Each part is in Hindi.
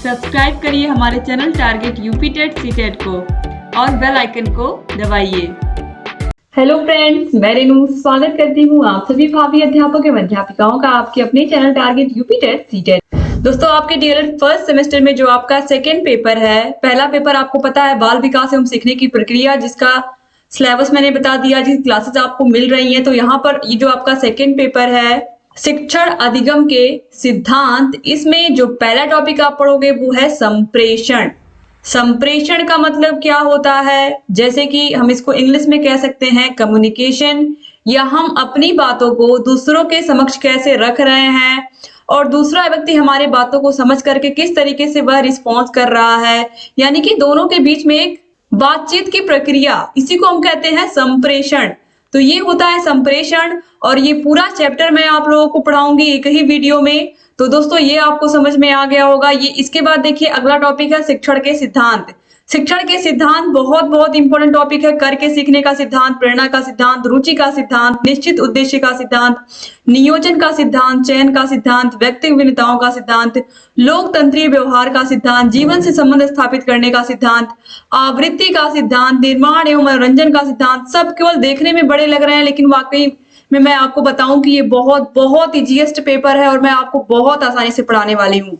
सब्सक्राइब करिए हमारे channel target UP TET CTET को और बेल आइकन को दबाइए। हेलो फ्रेंड्स, मैं रेनू स्वागत करती हूँ आप सभी भावी अध्यापक एवं अध्यापिकाओं का आपके अपने channel target UP TET CTET. दोस्तों, आपके डीएलएड फर्स्ट सेमेस्टर में जो आपका सेकेंड पेपर है, पहला पेपर आपको पता है बाल विकास एवं सीखने की प्रक्रिया, जिसका सिलेबस मैंने बता दिया, जिसकी क्लासेस आपको मिल रही हैं। तो यहाँ पर ये जो आपका सेकेंड पेपर है शिक्षण अधिगम के सिद्धांत, इसमें जो पहला टॉपिक आप पढ़ोगे वो है संप्रेषण। संप्रेषण का मतलब क्या होता है, जैसे कि हम इसको इंग्लिश में कह सकते हैं कम्युनिकेशन, या हम अपनी बातों को दूसरों के समक्ष कैसे रख रहे हैं और दूसरा व्यक्ति हमारे बातों को समझ करके किस तरीके से वह रिस्पॉन्स कर रहा है, यानी कि दोनों के बीच में एक बातचीत की प्रक्रिया, इसी को हम कहते हैं संप्रेषण। तो ये होता है संप्रेषण, और ये पूरा चैप्टर मैं आप लोगों को पढ़ाऊंगी एक ही वीडियो में। तो दोस्तों, ये आपको समझ में आ गया होगा। ये इसके बाद देखिए अगला टॉपिक है शिक्षण के सिद्धांत। शिक्षण के सिद्धांत बहुत बहुत इंपॉर्टेंट टॉपिक है। करके सीखने का सिद्धांत, प्रेरणा का सिद्धांत, रुचि का सिद्धांत, निश्चित उद्देश्य का सिद्धांत, नियोजन का सिद्धांत, चयन का सिद्धांत, व्यक्तिगत भिन्नताओं का सिद्धांत, लोकतंत्रीय व्यवहार का सिद्धांत, जीवन से संबंध स्थापित करने का सिद्धांत, आवृत्ति का सिद्धांत, निर्माण एवं मनोरंजन का सिद्धांत। सब केवल देखने में बड़े लग रहे हैं, लेकिन वाकई में मैं आपको बताऊं कि ये बहुत बहुत इजीएस्ट पेपर है और मैं आपको बहुत आसानी से पढ़ाने वाली हूँ।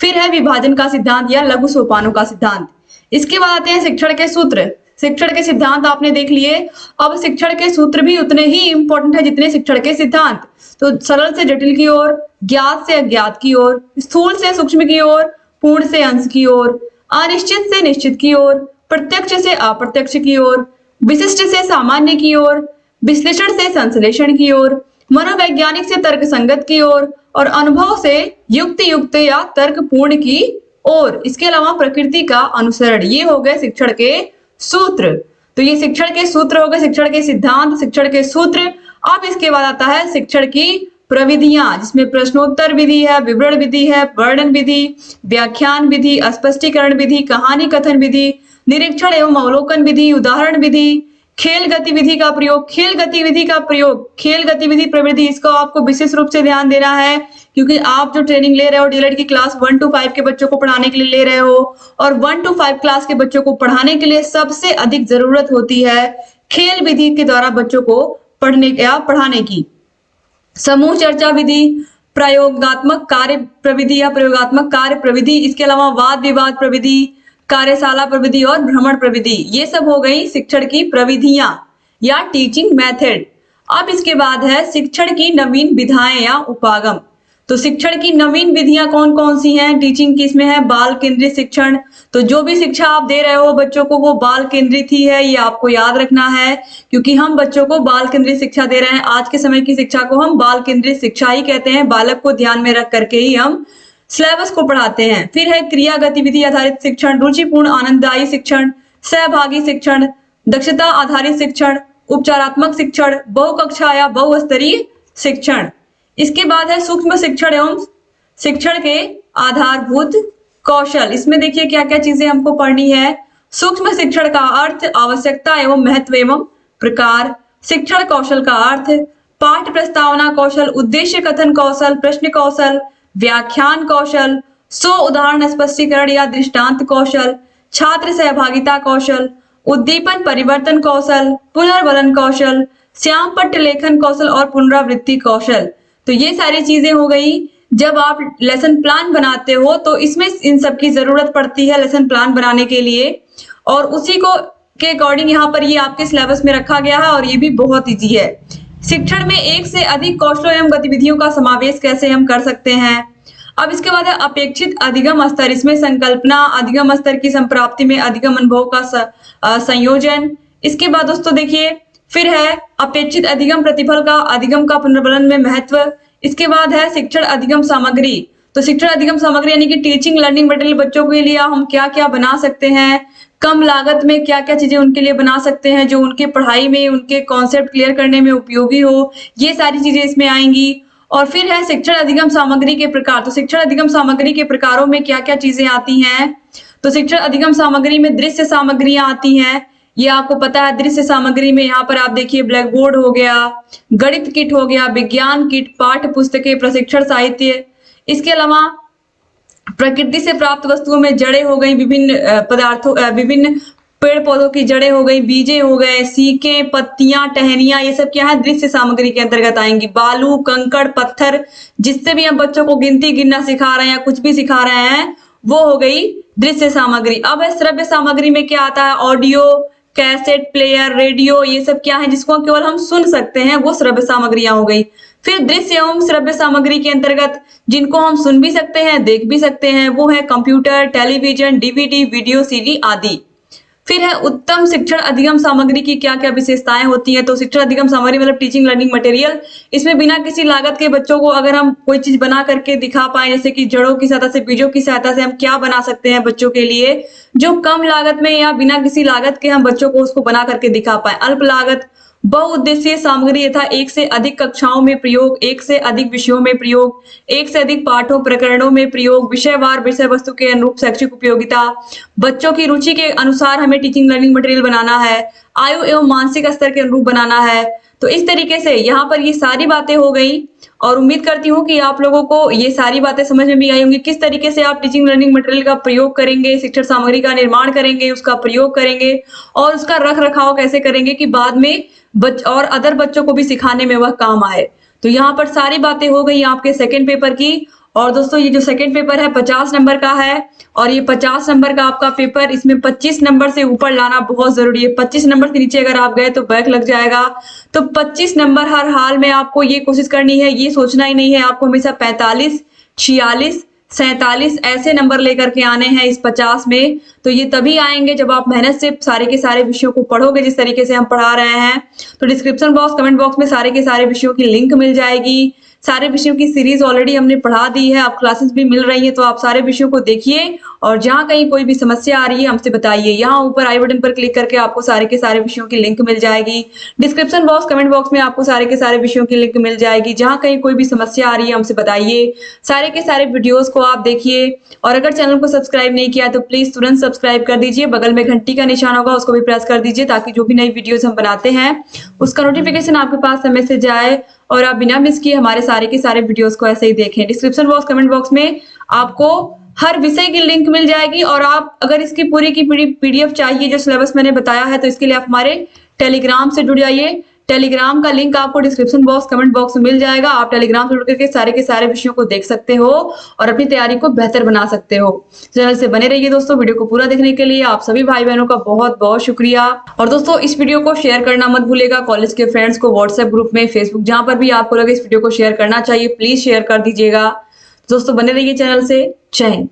फिर है विभाजन का सिद्धांत या लघु सोपानों का सिद्धांत। इसके बाद आते हैं शिक्षण के सूत्र। शिक्षण के सिद्धांत आपने देख लिए, अब शिक्षण के सूत्र भी उतने ही इंपॉर्टेंट है जितने शिक्षण के सिद्धांत। तो सरल से जटिल की ओर, ज्ञात से अज्ञात की ओर, स्थूल से सूक्ष्म की ओर, पूर्ण से अंश की ओर, अनिश्चित से निश्चित की ओर, प्रत्यक्ष से अप्रत्यक्ष की ओर, विशिष्ट से सामान्य की ओर, विश्लेषण से संश्लेषण की ओर, मनोवैज्ञानिक से तर्क संगत की ओर, और अनुभव से युक्ति युक्त या तर्कपूर्ण की ओर। इसके अलावा प्रकृति का अनुसरण। ये हो गए शिक्षण के सूत्र। तो ये शिक्षण के सूत्र हो गए, शिक्षण के सिद्धांत, शिक्षण के सूत्र। अब इसके बाद आता है शिक्षण की प्रविधियां, जिसमें प्रश्नोत्तर विधि है, विवरण विधि है, वर्णन विधि, व्याख्यान विधि, स्पष्टीकरण विधि, कहानी कथन विधि, निरीक्षण एवं अवलोकन विधि, उदाहरण विधि, खेल गतिविधि का प्रयोग। खेल गतिविधि का प्रयोग, खेल गतिविधि प्रवृत्ति, इसको आपको विशेष रूप से ध्यान देना है, क्योंकि आप जो ट्रेनिंग ले रहे हो डीएलएड की क्लास 1 to 5 के बच्चों को पढ़ाने के लिए ले रहे हो, और 1 to 5 क्लास के बच्चों को पढ़ाने के लिए सबसे अधिक जरूरत होती है खेल विधि के द्वारा बच्चों को पढ़ने या पढ़ाने की। समूह चर्चा विधि, प्रयोगात्मक कार्य प्रविधि या प्रयोगात्मक कार्य प्रविधि, इसके अलावा वाद विवाद प्रविधि, कार्यशाला प्रविधि और भ्रमण प्रविधि। ये सब हो गई शिक्षण की प्रविधियां या टीचिंग मेथड। अब इसके बाद है शिक्षण की नवीन विधाएं या उपागम। तो शिक्षण की नवीन विधियां कौन कौन सी हैं टीचिंग की? इसमें है बाल केंद्रित शिक्षण। तो जो भी शिक्षा आप दे रहे हो बच्चों को, वो बाल केंद्रित ही है, ये आपको याद रखना है, क्योंकि हम बच्चों को बाल केंद्रित शिक्षा दे रहे हैं। आज के समय की शिक्षा को हम बाल केंद्रित शिक्षा ही कहते हैं। बालक को ध्यान में रख करके ही हम सिलेबस को पढ़ाते हैं। फिर है क्रिया गतिविधि आधारित शिक्षण, रुचिपूर्ण आनंददायी शिक्षण, सहभागी शिक्षण, दक्षता आधारित शिक्षण, उपचारात्मक शिक्षण, बहुकक्षा या बहुस्तरीय शिक्षण। इसके बाद है सूक्ष्म शिक्षण एवं शिक्षण के आधारभूत कौशल। इसमें देखिए क्या क्या चीजें हमको पढ़नी है। सूक्ष्म शिक्षण का अर्थ आवश्यकता एवं महत्व एवं प्रकार। शिक्षण कौशल का अर्थ पाठ प्रस्तावना कौशल, उद्देश्य कथन कौशल, प्रश्न कौशल, व्याख्यान कौशल, स्व उदाहरण स्पष्टीकरण या दृष्टांत कौशल, छात्र सहभागिता कौशल, उद्दीपन परिवर्तन कौशल, पुनर्वलन कौशल, श्याम पट्ट लेखन कौशल और पुनरावृत्ति कौशल। तो ये सारी चीजें हो गई। जब आप लेसन प्लान बनाते हो तो इसमें इन सब की जरूरत पड़ती है लेसन प्लान बनाने के लिए, और उसी को के अकॉर्डिंग यहाँ पर ये आपके सिलेबस में रखा गया है, और ये भी बहुत इजी है। शिक्षण में एक से अधिक कौशलों एवं गतिविधियों का समावेश कैसे हम कर सकते हैं। अब इसके बाद है अपेक्षित अधिगम स्तर। इसमें संकल्पना, अधिगम स्तर की संप्राप्ति में अधिगम अनुभव का संयोजन। इसके बाद दोस्तों देखिए फिर है अपेक्षित अधिगम प्रतिफल का, अधिगम का पुनर्वलन में महत्व। इसके बाद है शिक्षण अधिगम सामग्री। तो शिक्षण अधिगम सामग्री यानी कि टीचिंग लर्निंग मटेरियल बच्चों के लिए हम क्या क्या बना सकते हैं, कम लागत में क्या क्या चीजें उनके लिए बना सकते हैं जो उनके पढ़ाई में, उनके कॉन्सेप्ट क्लियर करने में उपयोगी हो। ये सारी चीजें इसमें आएंगी। और फिर है शिक्षण अधिगम सामग्री के प्रकार। तो शिक्षण अधिगम सामग्री के प्रकारों में क्या क्या चीजें आती हैं। तो शिक्षण अधिगम सामग्री में दृश्य सामग्रियां आती हैं, ये आपको पता है। दृश्य सामग्री में यहाँ पर आप देखिए ब्लैक बोर्ड हो गया, गणित किट हो गया, विज्ञान किट, पाठ्य पुस्तकें, प्रशिक्षण साहित्य। इसके अलावा प्रकृति से प्राप्त वस्तुओं में जड़ें हो गई, विभिन्न विभिन्न पेड़ पौधों की जड़ें हो गई, बीजे हो गए, सीकें, पत्तियां, टहनियां, ये सब क्या है, दृश्य सामग्री के अंतर्गत आएंगी। बालू, कंकड़, पत्थर, जिससे भी हम बच्चों को गिनती गिनना सिखा रहे हैं या कुछ भी सिखा रहे हैं, वो हो गई दृश्य सामग्री। अब श्रव्य सामग्री में क्या आता है, ऑडियो, कैसेट प्लेयर, रेडियो, ये सब क्या है जिसको केवल हम सुन सकते हैं, वो श्रव्य सामग्रियां हो गई। फिर दृश्य एवं श्रव्य सामग्री के अंतर्गत जिनको हम सुन भी सकते हैं, देख भी सकते हैं, वो है computer, television, DVD, video CD आदि। फिर है उत्तम शिक्षण अधिगम सामग्री की क्या क्या विशेषताएं होती हैं। तो शिक्षण अधिगम सामग्री मतलब टीचिंग लर्निंग मटेरियल, इसमें बिना किसी लागत के बच्चों को अगर हम कोई चीज बना करके दिखा पाए, जैसे कि जड़ों की सहायता से, बीजों की सहायता से हम क्या बना सकते हैं बच्चों के लिए, जो कम लागत में या बिना किसी लागत के हम बच्चों को उसको बना करके दिखा पाए। अल्प लागत बहुउद्देशीय सामग्री यथा एक से अधिक कक्षाओं में प्रयोग, एक से अधिक विषयों में प्रयोग, एक से अधिक पाठों प्रकरणों में प्रयोग, विषयवार विषय वस्तु के अनुरूप शैक्षिक उपयोगिता, बच्चों की रुचि के अनुसार हमें टीचिंग लर्निंग मटेरियल बनाना है, आयु एवं मानसिक स्तर के अनुरूप बनाना है। तो इस तरीके से यहाँ पर ये सारी बातें हो गई और उम्मीद करती हूँ कि आप लोगों को ये सारी बातें समझ में भी आई होंगी, किस तरीके से आप टीचिंग लर्निंग मटेरियल का प्रयोग करेंगे, शिक्षण सामग्री का निर्माण करेंगे, उसका प्रयोग करेंगे और उसका रख रखाव कैसे करेंगे कि बाद में और अदर बच्चों को भी सिखाने में वह काम आए। तो यहाँ पर सारी बातें हो गई आपके सेकंड पेपर की। और दोस्तों ये जो सेकंड पेपर है 50 नंबर का है और ये 50 नंबर का आपका पेपर, इसमें 25 नंबर से ऊपर लाना बहुत जरूरी है। 25 नंबर से नीचे अगर आप गए तो बैक लग जाएगा। तो 25 नंबर हर हाल में आपको ये कोशिश करनी है, ये सोचना ही नहीं है, आपको हमेशा 45, 46, 47 ऐसे नंबर लेकर के आने हैं इस 50 में। तो ये तभी आएंगे जब आप मेहनत से सारे के सारे विषयों को पढ़ोगे जिस तरीके से हम पढ़ा रहे हैं। तो डिस्क्रिप्शन बॉक्स, कमेंट बॉक्स में सारे के सारे विषयों की लिंक मिल जाएगी। सारे विषयों की सीरीज ऑलरेडी हमने पढ़ा दी है, अब क्लासेस भी मिल रही है, तो आप सारे विषयों को देखिए और जहां कहीं कोई भी समस्या आ रही है हमसे बताइए। यहाँ ऊपर आई बटन पर क्लिक करके आपको सारे के सारे विषयों की लिंक मिल जाएगी। डिस्क्रिप्शन बॉक्स, कमेंट बॉक्स में आपको सारे के सारे विषयों की लिंक मिल जाएगी। जहां कहीं कोई भी समस्या आ रही है हमसे बताइए। सारे के सारे वीडियोस को आप देखिए और अगर चैनल को सब्सक्राइब नहीं किया तो प्लीज तुरंत सब्सक्राइब कर दीजिए। बगल में घंटी का निशान होगा, उसको भी प्रेस कर दीजिए ताकि जो भी नई वीडियोस हम बनाते हैं उसका नोटिफिकेशन आपके पास समय से जाए और आप बिना मिस किए हमारे सारे के सारे वीडियोस को ऐसे ही देखें। डिस्क्रिप्शन बॉक्स, कमेंट बॉक्स में आपको हर विषय की लिंक मिल जाएगी और आप अगर इसकी पूरी की पूरी पीडीएफ चाहिए जो सिलेबस मैंने बताया है तो इसके लिए आप हमारे टेलीग्राम से जुड़ जाइए। टेलीग्राम का लिंक आपको डिस्क्रिप्शन बॉक्स, कमेंट बॉक्स में मिल जाएगा। आप टेलीग्राम से जुड़ करके सारे के सारे विषयों को देख सकते हो और अपनी तैयारी को बेहतर बना सकते हो। चैनल से बने रहिए दोस्तों। वीडियो को पूरा देखने के लिए आप सभी भाई बहनों का बहुत बहुत शुक्रिया। और दोस्तों इस वीडियो को शेयर करना मत भूलिएगा कॉलेज के फ्रेंड्स को, व्हाट्सएप ग्रुप में, फेसबुक, जहां पर भी आपको लगे इस वीडियो को शेयर करना चाहिए प्लीज शेयर कर दीजिएगा। दोस्तों बने रहिए चैनल से। जय हिंद।